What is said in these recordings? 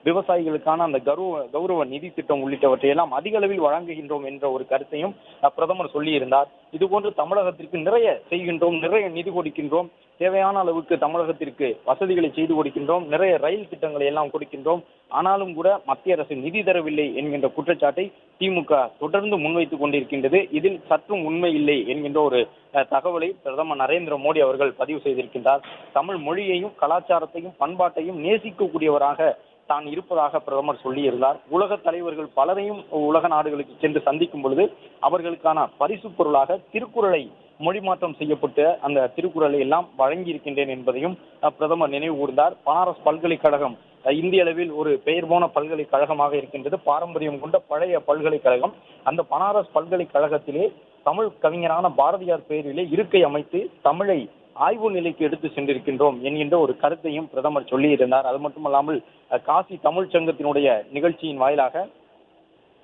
விவசாயிகளுக்கான அந்த கௌரவ நிதி திட்டம் உள்ளிட்டவற்றை எல்லாம் அதிக அளவில் வழங்குகின்றோம் என்ற ஒரு கருத்தையும் பிரதமர் சொல்லியிருந்தார். இதுபோன்று தமிழகத்திற்கு நிறைய செய்கின்றோம், நிறைய நிதி கொடுக்கின்றோம், தேவையான அளவுக்கு தமிழகத்திற்கு வசதிகளை செய்து கொடுக்கின்றோம், நிறைய ரயில் திட்டங்களை எல்லாம் கொடுக்கின்றோம். ஆனாலும் கூட மத்திய அரசு நிதி தரவில்லை என்கின்ற குற்றச்சாட்டை திமுக தொடர்ந்து முன்வைத்துக் கொண்டிருக்கின்றது. இதில் சற்றும் உண்மை இல்லை என்கின்ற ஒரு தகவலை பிரதமர் நரேந்திர மோடி அவர்கள் பதிவு செய்திருக்கின்றார். தமிழ் மொழியையும் கலாச்சாரத்தையும் பண்பாட்டையும் நேசிக்கக்கூடியவராக தான் இருப்பதாக பிரதமர் சொல்லியிருந்தார். உலக தலைவர்கள் பலரையும் உலக நாடுகளுக்கு சென்று சந்திக்கும் பொழுது அவர்களுக்கான பரிசு பொருளாக திருக்குறளை மொழிமாற்றம் செய்யப்பட்ட அந்த திருக்குறளை எல்லாம் வழங்கி இருக்கின்றேன் என்பதையும் பிரதமர் நினைவு கூர்ந்தார். பனாரஸ் பல்கலைக்கழகம் இந்திய அளவில் ஒரு பெயர் போன பல்கலைக்கழகமாக இருக்கின்றது. பாரம்பரியம் கொண்ட பழைய பல்கலைக்கழகம். அந்த பனாரஸ் பல்கலைக்கழகத்திலே தமிழ் கவிஞரான பாரதியார் பெயரிலே இருக்கை அமைத்து தமிழை ஆய்வு நிலைக்கு எடுத்து சென்றிருக்கின்றோம் என்கின்ற ஒரு கருத்தையும் பிரதமர் சொல்லியிருந்தார். அது மட்டுமல்லாமல் காசி தமிழ் சங்கத்தினுடைய நிகழ்ச்சியின் வாயிலாக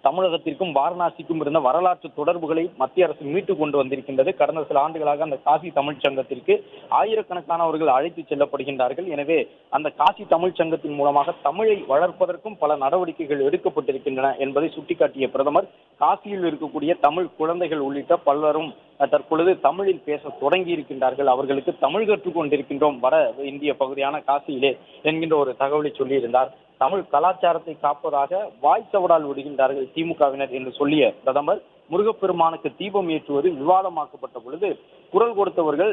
தமிழகத்திற்கும் வாரணாசிக்கும் இருந்த வரலாற்று தொடர்புகளை மத்திய அரசு மீட்டு கொண்டு வந்திருக்கின்றது. கடந்த சில ஆண்டுகளாக அந்த காசி தமிழ் சங்கத்திற்கு ஆயிரக்கணக்கானவர்கள் அழைத்து செல்லப்படுகின்றார்கள். எனவே அந்த காசி தமிழ் சங்கத்தின் மூலமாக தமிழை வளர்ப்பதற்கும் பல நடவடிக்கைகள் எடுக்கப்பட்டிருக்கின்றன என்பதை சுட்டிக்காட்டிய பிரதமர் காசியில் இருக்கக்கூடிய தமிழ் குழந்தைகள் உள்ளிட்ட பலரும் தற்பொழுது தமிழில் பேச தொடங்கி இருக்கின்றார்கள். அவர்களுக்கு தமிழ் கற்றுக் கொண்டிருக்கின்றோம் வட இந்திய பகுதியான காசியிலே என்கின்ற ஒரு தகவலை சொல்லியிருந்தார். தமிழ் கலாச்சாரத்தை காப்பதாக வாய்ச்சவடால் விடுகின்றார்கள் திமுகவினர் என்று சொல்லிய பிரதமர் முருகப்பெருமானுக்கு தீபம் ஏற்றுவது விவாதமாக்கப்பட்ட பொழுது குரல் கொடுத்தவர்கள்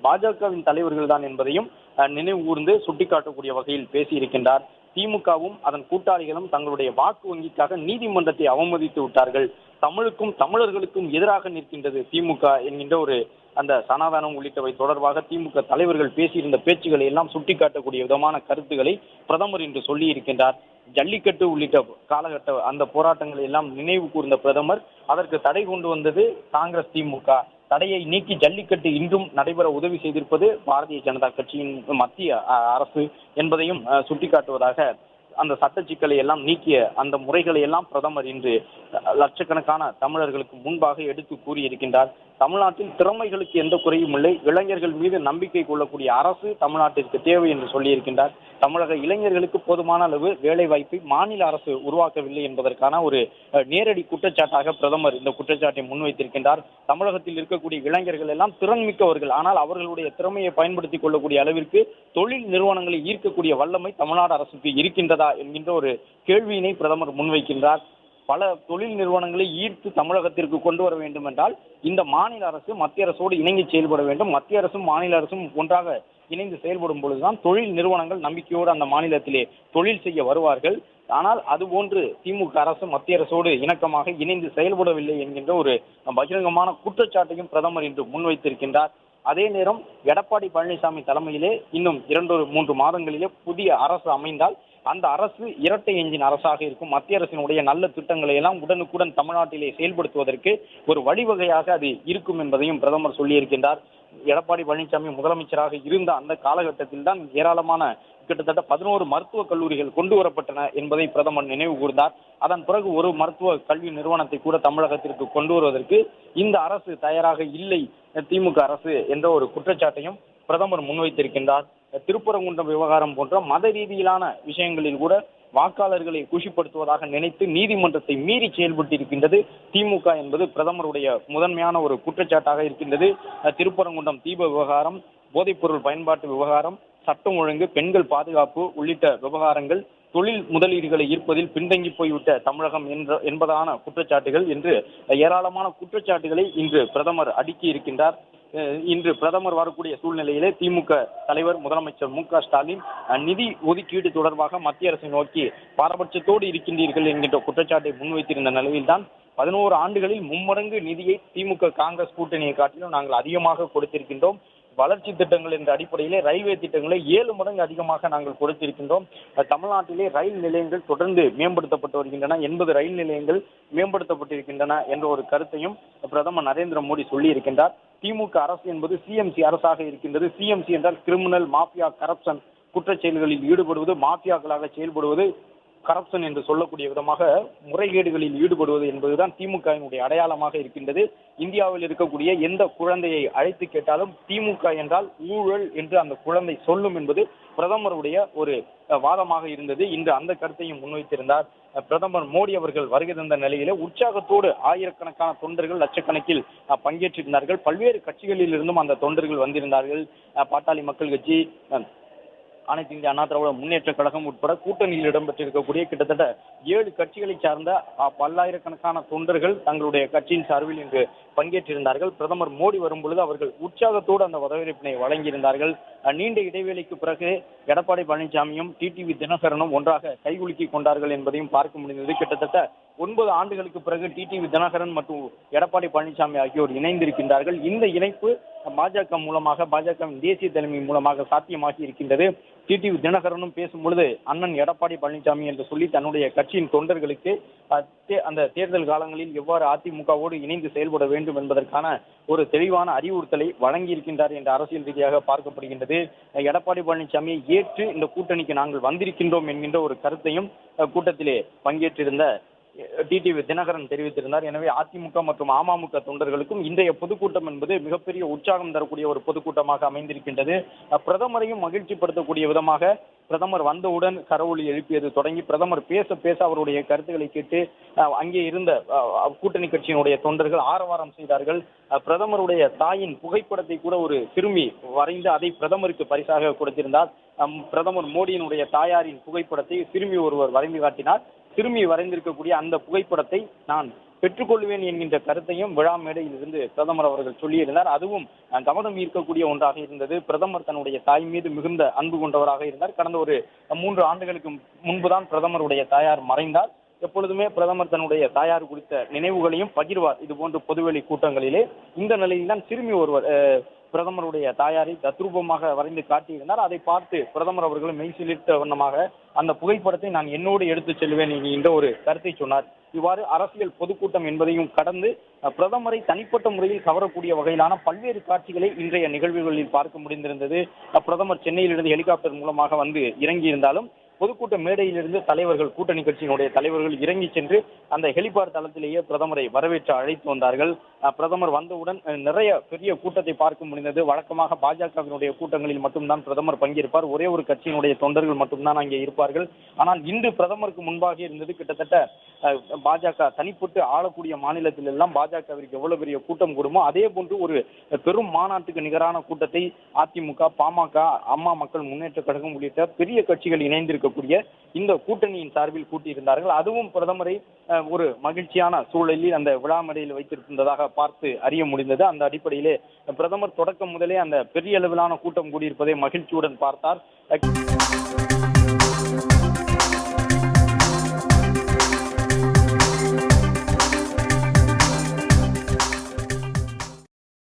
பாஜகவின் தலைவர்கள் தான் என்பதையும் நினைவு கூர்ந்து சுட்டிக்காட்டக்கூடிய வகையில் பேசியிருக்கின்றார். திமுகவும் அதன் கூட்டாளிகளும் தங்களுடைய வாக்கு வங்கிக்காக நீதிமன்றத்தை அவமதித்து விட்டார்கள். தமிழுக்கும் தமிழர்களுக்கும் எதிராக நிற்கின்றது திமுக என்கின்ற ஒரு அந்த சனாதனம் உள்ளிட்டவை தொடர்பாக திமுக தலைவர்கள் பேசியிருந்த பேச்சுகளை எல்லாம் சுட்டிக்காட்டக்கூடிய விதமான கருத்துக்களை பிரதமர் இன்று சொல்லி இருக்கின்றார். ஜல்லிக்கட்டு உள்ளிட்ட காலகட்ட அந்த போராட்டங்களை எல்லாம் நினைவு கூர்ந்த பிரதமர் அதற்கு தடை கொண்டு வந்தது காங்கிரஸ் திமுக. தடையை நீக்கி ஜல்லிக்கட்டு இன்றும் நடைபெற உதவி செய்திருப்பது பாரதிய ஜனதா கட்சியின் மத்திய அரசு என்பதையும் சுட்டிக்காட்டுவதாக அந்த சட்ட சிக்கலை எல்லாம் நீக்கிய அந்த முறைகளை எல்லாம் பிரதமர் இன்று லட்சக்கணக்கான தமிழர்களுக்கு முன்பாக எடுத்து கூறியிருக்கின்றார். தமிழ்நாட்டில் திறமைகளுக்கு எந்த குறையும் இல்லை, இளைஞர்கள் மீது நம்பிக்கை கொள்ளக்கூடிய அரசு தமிழ்நாட்டிற்கு தேவை என்று சொல்லியிருக்கின்றார். தமிழக இளைஞர்களுக்கு போதுமான அளவு வேலை வாய்ப்பை மாநில அரசு உருவாக்கவில்லை என்பதற்கான ஒரு நேரடி குற்றச்சாட்டாக பிரதமர் இந்த குற்றச்சாட்டை முன்வைத்திருக்கின்றார். தமிழகத்தில் இருக்கக்கூடிய இளைஞர்கள் எல்லாம் திறன்மிக்கவர்கள், ஆனால் அவர்களுடைய திறமையை பயன்படுத்திக் கொள்ளக்கூடிய அளவிற்கு தொழில் நிறுவனங்களை ஈர்க்கக்கூடிய வல்லமை தமிழ்நாடு அரசுக்கு இருக்கின்றதா என்கின்ற ஒரு கேள்வியினை பிரதமர் முன்வைக்கின்றார். பல தொழில் நிறுவனங்களை ஈர்த்து தமிழகத்திற்கு கொண்டு வர வேண்டும் என்றால் இந்த மாநில அரசு மத்திய அரசோடு இணங்கி செயல்பட வேண்டும். மத்திய அரசும் மாநில அரசும் ஒன்றாக இணைந்து செயல்படும் பொழுதுதான் தொழில் நிறுவனங்கள் நம்பிக்கையோடு அந்த மாநிலத்திலே தொழில் செய்ய வருவார்கள். ஆனால் அதுபோன்று திமுக அரசு மத்திய அரசோடு இணக்கமாக இணைந்து செயல்படவில்லை என்கின்ற ஒரு பகிரங்கமான குற்றச்சாட்டையும் பிரதமர் இன்று முன்வைத்திருக்கின்றார். அதே நேரம் எடப்பாடி பழனிசாமி தலைமையிலே இன்னும் 2-3 மாதங்களிலே புதிய அரசு அமைந்தால் அந்த அரசு இரட்டை எஞ்சின் அரசாக இருக்கும். மத்திய அரசினுடைய நல்ல திட்டங்களை எல்லாம் உடனுக்குடன் தமிழ்நாட்டிலே செயல்படுத்துவதற்கு ஒரு வழிவகையாக அது இருக்கும் என்பதையும் பிரதமர் சொல்லியிருக்கின்றார். எடப்பாடி பழனிசாமி முதலமைச்சராக இருந்த அந்த காலகட்டத்தில் தான் ஏராளமான கிட்டத்தட்ட 11 மருத்துவக் கல்லூரிகள் கொண்டு வரப்பட்டன என்பதை பிரதமர் நினைவு கூர்ந்தார். அதன் பிறகு ஒரு மருத்துவ கல்வி நிறுவனத்தை கூட தமிழகத்திற்கு கொண்டு வருவதற்கு இந்த அரசு தயாராக இல்லை திமுக அரசு என்ற ஒரு குற்றச்சாட்டையும் பிரதமர் முன்வைத்திருக்கின்றார். திருப்பரங்குன்றம் விவகாரம் போன்ற மத ரீதியிலான விஷயங்களில் கூட வாக்காளர்களை குஷிப்படுத்துவதாக நினைத்து நீதிமன்றத்தை மீறி செயல்பட்டிருக்கின்றது திமுக என்பது பிரதமருடைய முதன்மையான ஒரு குற்றச்சாட்டாக இருக்கின்றது. திருப்பரங்குன்றம் தீப விவகாரம், போதைப்பொருள் பயன்பாட்டு விவகாரம், சட்டம் ஒழுங்கு, பெண்கள் பாதுகாப்பு உள்ளிட்ட விவகாரங்கள், தொழில் முதலீடுகளை ஈர்ப்பதில் பின்தங்கி போய்விட்ட தமிழகம் என்பதான குற்றச்சாட்டுகள் என்று ஏராளமான குற்றச்சாட்டுகளை இன்று பிரதமர் அடுக்கி இருக்கின்றார். இன்று பிரதமர் வரக்கூடிய சூழ்நிலையிலே திமுக தலைவர் முதலமைச்சர் மு.க. ஸ்டாலின் நிதி ஒதுக்கீடு தொடர்பாக மத்திய அரசை நோக்கி பாரபட்சத்தோடு இருக்கின்றீர்கள் என்கின்ற குற்றச்சாட்டை முன்வைத்திருந்த நிலையில்தான் 11 ஆண்டுகளில் மும்மடங்கு நிதியை திமுக காங்கிரஸ் கூட்டணியை காட்டிலும் நாங்கள் அதிகமாக கொடுத்திருக்கின்றோம். வளர்ச்சி திட்டங்கள் என்ற அடிப்படையிலே ரயில்வே திட்டங்களை 7 மடங்கு அதிகமாக நாங்கள் கொடுத்திருக்கின்றோம். தமிழ்நாட்டிலே ரயில் நிலையங்கள் தொடர்ந்து மேம்படுத்தப்பட்டு வருகின்றன. 80 ரயில் நிலையங்கள் மேம்படுத்தப்பட்டிருக்கின்றன என்ற ஒரு கருத்தையும் பிரதமர் நரேந்திர மோடி சொல்லி இருக்கின்றார். திமுக அரசு என்பது சிஎம்சி அரசாக இருக்கின்றது. சிஎம்சி என்றால் கிரிமினல் மாஃபியா கரப்ஷன் குற்றச் செயல்களில் ஈடுபடுவது, மாஃபியாக்களாக செயல்படுவது, கரப்ஷன் என்று சொல்லக்கூடிய விதமாக முறைகேடுகளில் ஈடுபடுவது என்பதுதான் திமுகவினுடைய அடையாளமாக இருக்கின்றது. இந்தியாவில் இருக்கக்கூடிய எந்த குழந்தையை அழைத்து கேட்டாலும் திமுக என்றால் ஊழல் என்று அந்த குழந்தை சொல்லும் என்பது பிரதமருடைய ஒரு வாதமாக இருந்தது. இன்று அந்த கருத்தையும் முன்வைத்திருந்தார். பிரதமர் மோடி அவர்கள் வருகை தந்த நிலையிலே உற்சாகத்தோடு ஆயிரக்கணக்கான தொண்டர்கள் லட்சக்கணக்கில் பங்கேற்றிருந்தார்கள். பல்வேறு கட்சிகளில் இருந்தும் அந்த தொண்டர்கள் வந்திருந்தார்கள். பாட்டாளி மக்கள் கட்சி, அனைத்து இந்திய அண்ணா திராவிட முன்னேற்ற கழகம் உட்பட கூட்டணியில் இடம்பெற்றிருக்கக்கூடிய கிட்டத்தட்ட 7 கட்சிகளை சார்ந்த பல்லாயிரக்கணக்கான தொண்டர்கள் தங்களுடைய கட்சியின் சார்பில் இன்று பங்கேற்றிருந்தார்கள். பிரதமர் மோடி வரும் பொழுது அவர்கள் உற்சாகத்தோடு அந்த வரவேற்பினை வழங்கியிருந்தார்கள். நீண்ட இடைவேளைக்கு பிறகு எடப்பாடி பழனிசாமியும் டிடிவி தினகரனும் ஒன்றாக கைகுலுக்கி கொண்டார்கள் என்பதையும் பார்க்க முடிந்தது. கிட்டத்தட்ட 9 ஆண்டுகளுக்கு பிறகு டிடிவி தினகரன் மற்றும் எடப்பாடி பழனிசாமி ஆகியோர் இணைந்திருக்கின்றார்கள். இந்த இணைப்பு பாஜக மூலமாக, பாஜகவின் தேசிய தலைமை மூலமாக சாத்தியமாகி இருக்கின்றது. டிடிவி தினகரனும் பேசும் பொழுது அண்ணன் எடப்பாடி பழனிசாமி என்று சொல்லி தன்னுடைய கட்சியின் தொண்டர்களுக்கு அந்த தேர்தல் காலங்களில் எவ்வாறு அதிமுகவோடு இணைந்து செயல்பட வேண்டும் என்பதற்கான ஒரு தெளிவான அறிவுறுத்தலை வழங்கியிருக்கின்றார் என்ற அரசியல் ரீதியாக பார்க்கப்படுகின்றது. எடப்பாடி பழனிசாமியை ஏற்று இந்த கூட்டணிக்கு நாங்கள் வந்திருக்கின்றோம் என்கின்ற ஒரு கருத்தையும் கூட்டத்திலே பங்கேற்றிருந்த டிடிவி தினகரன் தெரிவித்திருந்தார். எனவே அதிமுக மற்றும் அமமுக தொண்டர்களுக்கும் இன்றைய பொதுக்கூட்டம் என்பது மிகப்பெரிய உற்சாகம் தரக்கூடிய ஒரு பொதுக்கூட்டமாக அமைந்திருக்கின்றது. பிரதமரையும் மகிழ்ச்சிப்படுத்தக்கூடிய விதமாக பிரதமர் வந்தவுடன் கரவொலி எழுப்பியது தொடங்கி பிரதமர் பேச பேச அவருடைய கருத்துக்களை கேட்டு அங்கே இருந்த கூட்டணி கட்சியினுடைய தொண்டர்கள் ஆரவாரம் செய்தார்கள். பிரதமருடைய தாயின் புகைப்படத்தை கூட ஒரு சிறுமி வரைந்து அதை பிரதமருக்கு பரிசாக கொடுத்திருந்தார். பிரதமர் மோடியினுடைய தாயாரின் புகைப்படத்தை சிறுமி ஒருவர் வரைந்து காட்டினார். சிறுமி வரைந்திருக்கக்கூடிய அந்த புகைப்படத்தை நான் பெற்றுக்கொள்வேன் என்கின்ற கருத்தையும் விழா மேடையில் இருந்து பிரதமர் அவர்கள் சொல்லியிருந்தார். அதுவும் கவனம் ஈர்க்கக்கூடிய ஒன்றாக இருந்தது. பிரதமர் தன்னுடைய தாய் மீது மிகுந்த அன்பு கொண்டவராக இருந்தார். கடந்த ஒரு 3 ஆண்டுகளுக்கு முன்புதான் பிரதமருடைய தாயார் மறைந்தார். எப்பொழுதுமே பிரதமர் தன்னுடைய தாயார் குறித்த நினைவுகளையும் பகிர்வார் இது போன்ற பொதுவெளி கூட்டங்களிலே. இந்த நிலையில்தான் சிறுமி ஒருவர் பிரதமருடைய தாயாரை தத்ரூபமாக வரைந்து காட்டியிருந்தார். அதை பார்த்து பிரதமர் அவர்களும் மெய்சிலிர்த்த வண்ணமாக அந்த புகைப்படத்தை நான் என்னோடு எடுத்துச் செல்வேன் என்ற ஒரு கருத்தை சொன்னார். இவ்வாறு அரசியல் பொதுக்கூட்டம் என்பதையும் கடந்து பிரதமரை தனிப்பட்ட முறையில் கவரக்கூடிய வகையிலான பல்வேறு காட்சிகளை இன்றைய நிகழ்வுகளில் பார்க்க முடிந்திருந்தது. பிரதமர் சென்னையிலிருந்து ஹெலிகாப்டர் மூலமாக வந்து இறங்கியிருந்தாலும் பொதுக்கூட்ட மேடையிலிருந்து தலைவர்கள், கூட்டணி கட்சியினுடைய தலைவர்கள் இறங்கி சென்று அந்த ஹெலிபாட் தளத்திலேயே பிரதமரை வரவேற்று அழைத்து வந்தார்கள். பிரதமர் வந்தவுடன் நிறைய பெரிய கூட்டத்தை பார்க்க முடிந்தது. வழக்கமாக பாஜகவினுடைய கூட்டங்களில் மட்டும்தான் பிரதமர் பங்கேற்பார். ஒரே ஒரு கட்சியினுடைய தொண்டர்கள் மட்டும்தான் அங்கே இருப்பார்கள். ஆனால் இன்று பிரதமருக்கு முன்பாக இருந்தது கிட்டத்தட்ட பாஜக தனிப்பட்டு ஆளக்கூடிய மாநிலத்தில் எல்லாம் பாஜகவிற்கு எவ்வளவு பெரிய கூட்டம் கூடுமோ அதே போன்று ஒரு பெரும் மாநாட்டுக்கு நிகரான கூட்டத்தை அதிமுக, பாமக, அம்மா மக்கள் முன்னேற்ற கழகம் உள்ளிட்ட பெரிய கட்சிகள் இணைந்திருக்கக்கூடிய இந்த கூட்டணியின் சார்பில் கூட்டியிருந்தார்கள். அதுவும் பிரதமரை ஒரு மகிழ்ச்சியான சூழலில் அந்த விழா மேடையில் வைத்திருந்ததாக பார்த்து அறிய முடிந்தது. அந்த அடிப்படையிலே பிரதமர் தொடக்கம் முதலே அந்த பெரிய அளவிலான கூட்டம் கூடியிருப்பதை மகிழ்ச்சியுடன் பார்த்தார்.